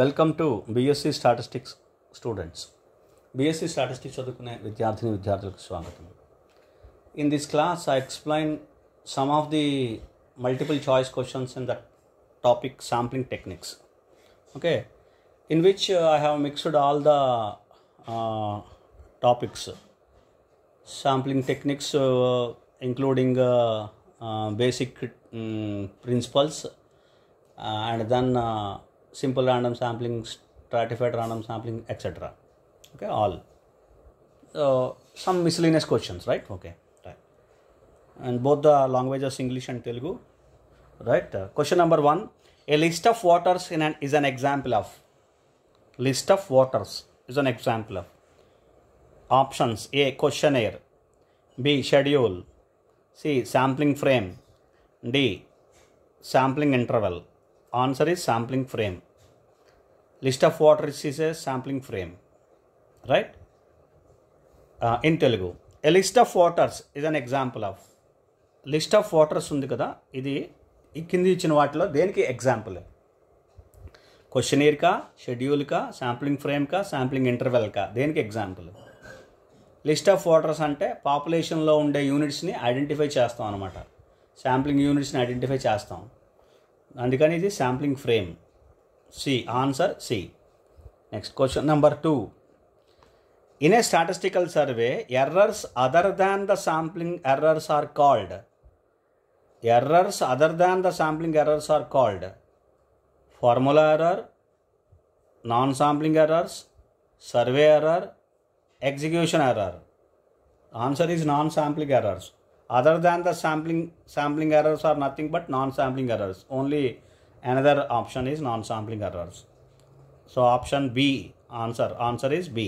Welcome to BSc statistics students. BSc statistics చదువుకునే విద్యార్థులకు స్వాగతం. In this class I explain some of the multiple choice questions in the topic sampling techniques, okay, in which I have mixed all the topics, sampling techniques, including basic principles, and then simple random sampling, stratified random sampling, etc. Okay, all some miscellaneous questions, right? Okay, right. And both the languages, English and Telugu, right? Question number 1: a list of waters is an example of. List of waters is an example of. Options: A, questionnaire; B, schedule; C, sampling frame; D, sampling interval. Answer is sampling frame. List of waters is a sampling frame, right? In Telugu, a list of waters is an example of. List of waters ఉంది కదా, ఇది ఈ కింది ఇచ్చిన వాటిలో దేనికి example? Questionnaire కా, schedule కా, శాంప్లింగ్ ఫ్రేమ్ కా, శాంప్లింగ్ ఇంటర్వెల్ కా, దేనికి ఎగ్జాంపుల్? లిస్ట్ ఆఫ్ వాటర్స్ అంటే పాపులేషన్లో ఉండే యూనిట్స్ని ఐడెంటిఫై చేస్తాం అనమాట. శాంప్లింగ్ యూనిట్స్ని ఐడెంటిఫై చేస్తాం, అందుకని ఇది sampling frame. C, answer C. Next question number 2: in a statistical survey errors other than the sampling errors are called. Errors other than the sampling errors are called formula error, non sampling errors, survey error, execution error. Answer is non sampling errors. Other than the sampling errors are nothing but non-sampling errors. Only another option is non-sampling errors. So option B, answer is B.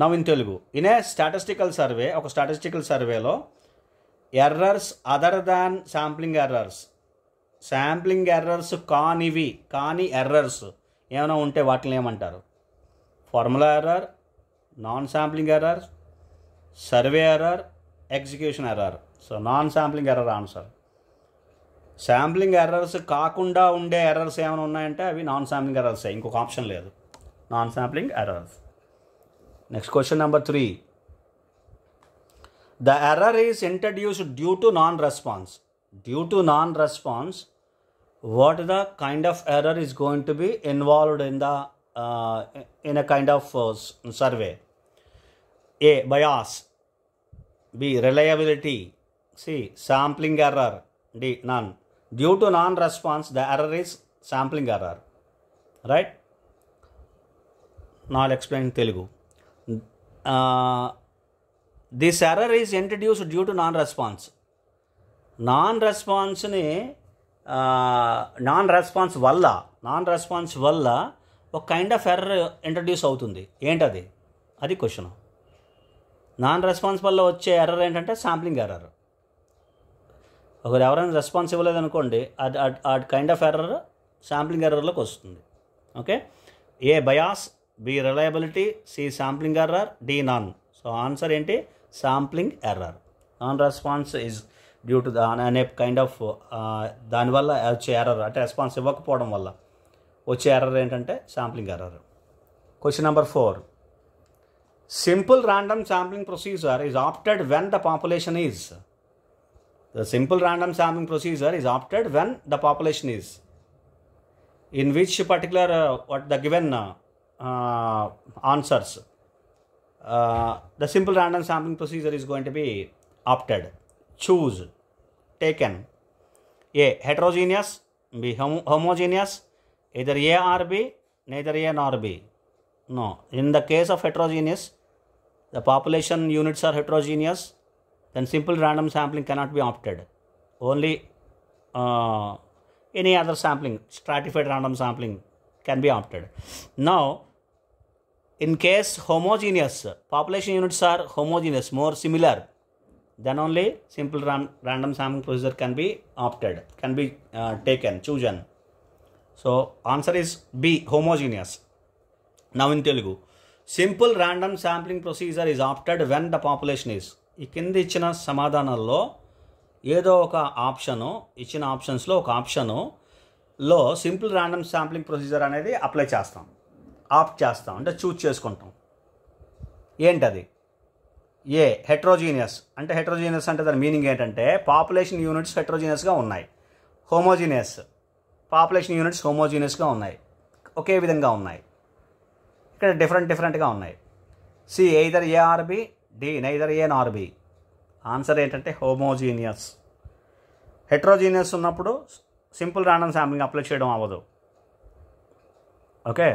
Now in Telugu, in a statistical survey, oka statistical survey lo errors other than sampling errors కాని errors ఏమైనా ఉంటే వాటిని ఏమంటారు? Formula error, non sampling error, survey error, execution error. So non sampling error answer. Sampling errors కాకుండా ఉండే errors ఏమైనా ఉన్నాయంటే అవి నాన్ సాంప్లింగ్ ఎర్రర్స్, ఇంకొక ఆప్షన్ లేదు, non sampling errors. Next question number 3: the error is introduced due to non response. Due to non response, what the kind of error is going to be involved in a kind of survey? A, bias; B, reliability; C, sampling error; D, none. Due to non-response, the error is sampling error, right? Now I'll explain in Telugu. This error is introduced due to non-response. Non-response వల్ల ఒక kind of error introduce అవుతుంది. ఏంటది? అది question. Non response వల్ల వచ్చే error ఏంటంటే sampling error. ఒకరు ఎవరైనా రెస్పాన్స్ ఇవ్వలేదనుకోండి, అది కైండ్ ఆఫ్ ఎర్రర్ శాంప్లింగ్ ఎర్రర్లోకి వస్తుంది. Okay, A, bias; B, reliability; C, sampling error; D, none. So answer ఏంటి? Sampling error. Non response is due to అనే కైండ్ ఆఫ్ దానివల్ల వచ్చే ఎర్రర్, అంటే రెస్పాన్స్ ఇవ్వకపోవడం వల్ల వచ్చే ఎర్రర్ ఏంటంటే sampling error. Question number 4: simple random sampling procedure is opted when the population is. The simple random sampling procedure is opted when the population is. In which particular what the given answers the simple random sampling procedure is going to be opted? Choose, taken. A, heterogeneous; B, homogeneous. Either A or B, neither A nor B. No, in the case of heterogeneous, the population units are heterogeneous, then simple random sampling cannot be opted. Only any other sampling, stratified random sampling, can be opted. Now, in case homogeneous, population units are homogeneous, more similar, then only simple random sampling procedure can be opted, can be chosen. So answer is B, homogeneous. Now in Telugu, simple random sampling procedure is opted when the population is. ఈ కింద ఇచ్చిన సమాధానాల్లో ఏదో ఒక option, ఇచ్చిన ఆప్షన్స్లో ఒక option లో simple random sampling procedure అనేది అప్లై చేస్తాం, ఆప్ట్ చేస్తాం, అంటే చూజ్ చేసుకుంటాం. ఏంటది? ఏ హెట్రోజీనియస్. అంటే హెట్రోజీనియస్ అంటే దాని మీనింగ్ ఏంటంటే పాపులేషన్ యూనిట్స్ హెట్రోజీనియస్గా ఉన్నాయి. హోమోజీనియస్, పాపులేషన్ యూనిట్స్ హోమోజీనియస్గా ఉన్నాయి, ఒకే విధంగా ఉన్నాయి. ఇక్కడ డిఫరెంట్గా ఉన్నాయి. C either A or B, D neither A nor B. Answer ఏంటంటే హోమోజీనియస్. హెట్రోజీనియస్ ఉన్నప్పుడు సింపుల్ ర్యాండమ్ శాంప్లింగ్ అప్లై చేయడం అవ్వదు. Okay,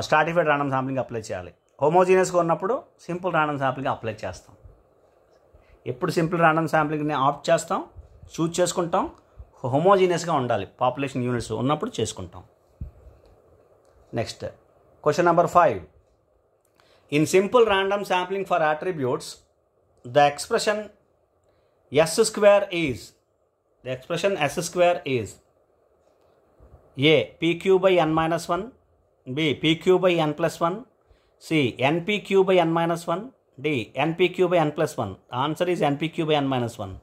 stratified random sampling apply చేయాలి. హోమోజీనియస్గా ఉన్నప్పుడు సింపుల్ ర్యాండమ్ శాంప్లింగ్ అప్లై చేస్తాం. ఎప్పుడు సింపుల్ ర్యాండమ్ శాంప్లింగ్ని ఆప్ట్ చేస్తాం, చూజ్ చేసుకుంటాం. హోమోజీనియస్గా ఉండాలి, పాపులేషన్ యూనిట్స్ ఉన్నప్పుడు చేసుకుంటాం. Next question number 5. In simple random sampling for attributes the expression S square is A PQ by n minus 1, B PQ by n plus 1, C NPQ by n minus 1, D NPQ by n plus 1. The answer is NPQ by n minus 1.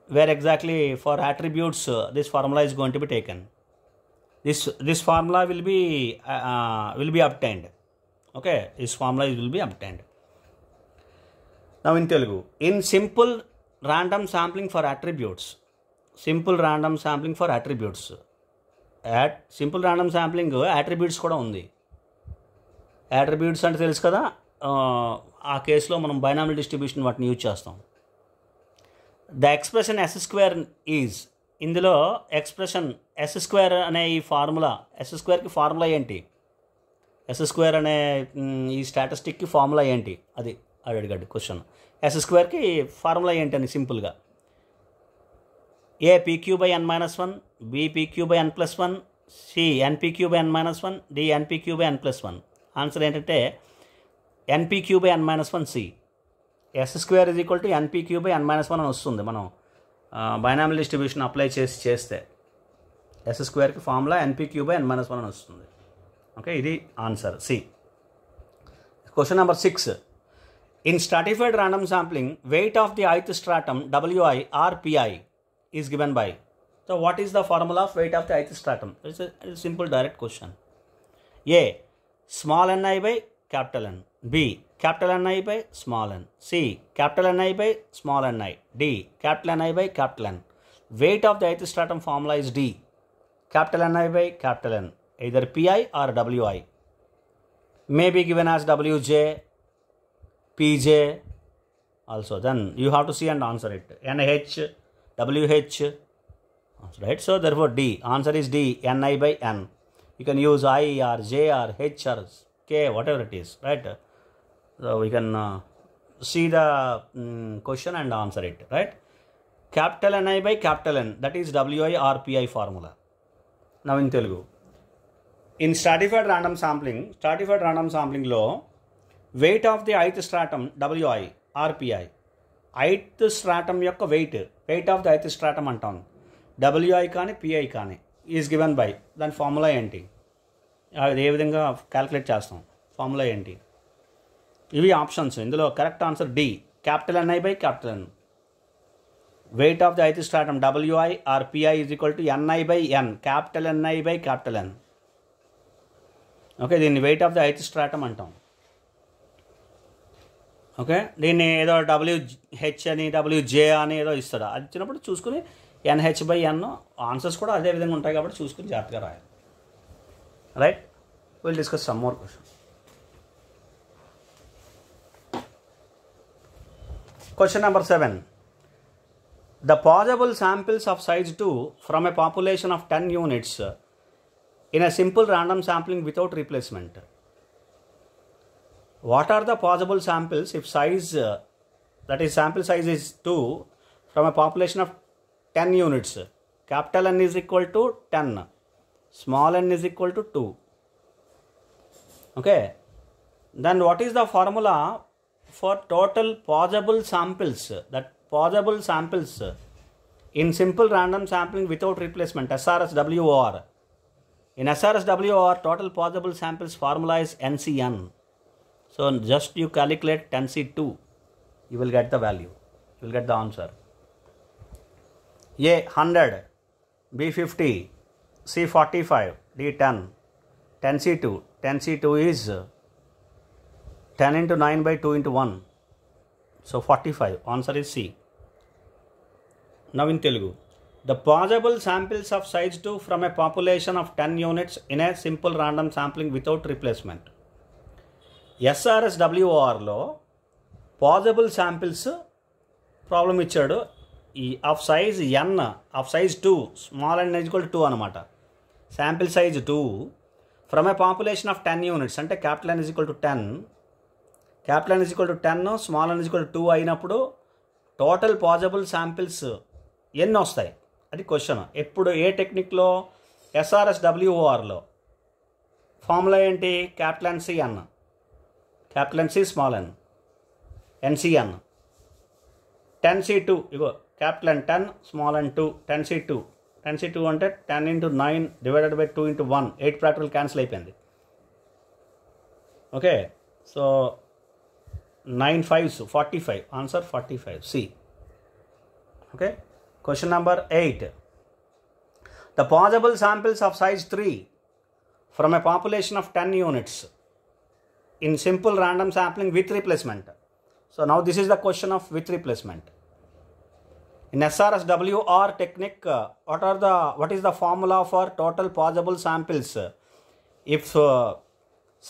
Where exactly for attributes this formula is going to be taken. This formula will be obtained. Okay, this formula will be obtained. Now in Telugu, in simple random sampling for attributes, simple random sampling for attributes. Simple random sampling attributes కూడా ఉంది. Attributes అంటే తెలుసు కదా, ఆ కేసులో మనం binomial distribution వాటిని use చేస్తాం. The expression S square is, ఇందులో ఎక్స్ప్రెషన్ S square అనే ఈ ఫార్ములా, S squareకి ఫార్ములా ఏంటి? S square అనే ఈ స్టాటిస్టిక్కి ఫార్ములా ఏంటి? అది అడిగాడు క్వశ్చన్. S squareకి ఫార్ములా ఏంటి అని సింపుల్గా A PQ by n minus 1, B PQ by n plus 1, C NPQ by n minus 1, D NPQ by n plus 1. Answer ఏంటంటే NPQ by n minus 1 C. S square is equal to NPQ by n minus 1 అని వస్తుంది మనం binomial distribution apply చేస్తే. S squareకి formula NPQ by n minus 1 అని వస్తుంది. Okay, ఇది answer C. Question number 6. In stratified random sampling, weight of the ith stratum Wi or Pi is given by. So what is the formula of weight of the ith stratum? It's a simple direct question. A small ni by capital N, B capital Ni by small n, C capital Ni by small ni, D capital Ni by capital N. Weight of the ith stratum formula is D capital Ni by capital N, either Pi or Wi. May be given as Wj, Pj also. Then you have to see and answer it. NH, WH, right? So therefore D, answer is D, Ni by N. You can use I or J or H or K, whatever it is, right? So we can see the question and answer it, right? Capital Ni by capital N, that is Wi or Pi formula. Now in Telugu, in stratified random sampling లో weight of the ith stratum Wi or Pi, ith stratum యొక్క weight of the ith stratum అంటాం. Wi కానీ Pi కానీ is given by, దాని formula ఏంటి? అది ఏ విధంగా calculate చేస్తాం? ఫార్ములా ఏంటి? ఇవి ఆప్షన్స్. ఇందులో correct answer D, capital Ni by capital N. Weight of the ith stratum Wi or Pi is equal to Ni by N, capital Ni by capital N. Okay, దీన్ని weight of the ith stratum అంటాం. Okay, దీన్ని ఏదో WH అని WJ అని ఏదో ఇస్తాడు. అది ఇచ్చినప్పుడు చూసుకుని NH బై N, ఆన్సర్స్ కూడా అదే విధంగా ఉంటాయి కాబట్టి చూసుకుని జాగ్రత్తగా రాయాలి. Right, will discuss some more question. Question number 7. The possible samples of size 2 from a population of 10 units in a simple random sampling without replacement. What are the possible samples if size, that is sample size is 2 from a population of 10 units? Capital N is equal to 10, small n is equal to 2. Okay, then what is the formula for total possible samples? That possible samples in simple random sampling without replacement, SRSWR. In SRSWR, total possible samples formula is NCN. So just you calculate 10C2, you will get the value, you will get the answer. A 100, B50, C45, D10, 10C2. 10C2 is 10 into 9 by 2 into 1. So 45. Answer is C. Now in Telugu. The possible samples of size 2 from a population of 10 units in a simple random sampling without replacement. SRSWR possible samples problem ఇచ్చాడు ఈ of size n of size 2 small n equal to 2 అనమాట. Sample size 2 from a population of 10 units అంటే capital n equal to 10, capital n equal to 10, small n equal to 2 అయినప్పుడు total possible samples ఎన్ని వస్తాయి అది question. ఎప్పుడు ఏ టెక్నిక్లో? SRSWRలో ఫార్ములా ఏంటి? Capital N C N, capital N C small n, NCN. 10C2 ఇగో capital N 10 small n 2, 10C2. 10C2 అంటే 10 into 9 divided by 2 into 1, 8 practical cancel అయిపోయింది. Okay, so 9 5s 45. Answer 45 C. Okay, question number 8. The possible samples of size 3 from a population of 10 units in simple random sampling with replacement. So now this is the question of with replacement. In SRSWR technique, what is the formula for total possible samples? If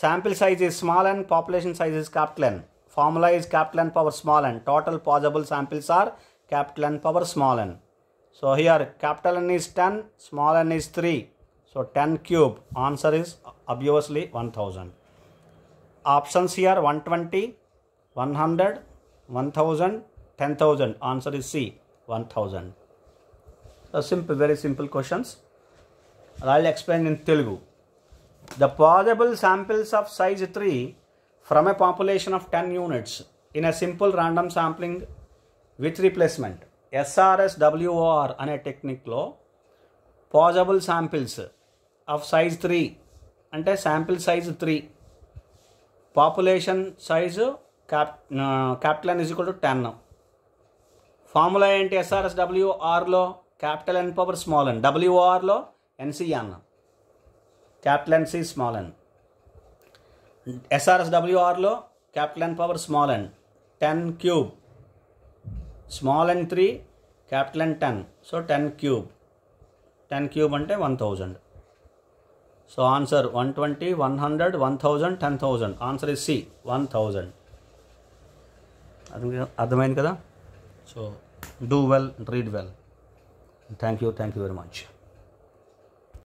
sample size is small n, population size is capital N. Formula is capital N power small n. Total possible samples are capital N power small n. So here capital N is 10, small n is 3. So 10 cube. Answer is obviously 1000. Options here 120, 100, 1000, 10,000. Answer is C, 1000. So simple, very simple questions. I'll explain in Telugu. The possible samples of size 3 from a population of 10 units in a simple random sampling with replacement. SRSWR అనే టెక్నిక్లో possible samples of size 3 అంటే sample size 3, population size capital N is equal to 10. Formula ఏంటి? SRSWRలో capital N power small n, WRలో NCN, capital NC small n. SRSWRలో capital N power small n 10 cube, small n 3, capital N 10. So 10 cube, 10 cube అంటే 1000. So answer 120, 100, 1000, 10,000. Answer is C, 1000. అర్థమైంది కదా? So do well, read well. Thank you very much.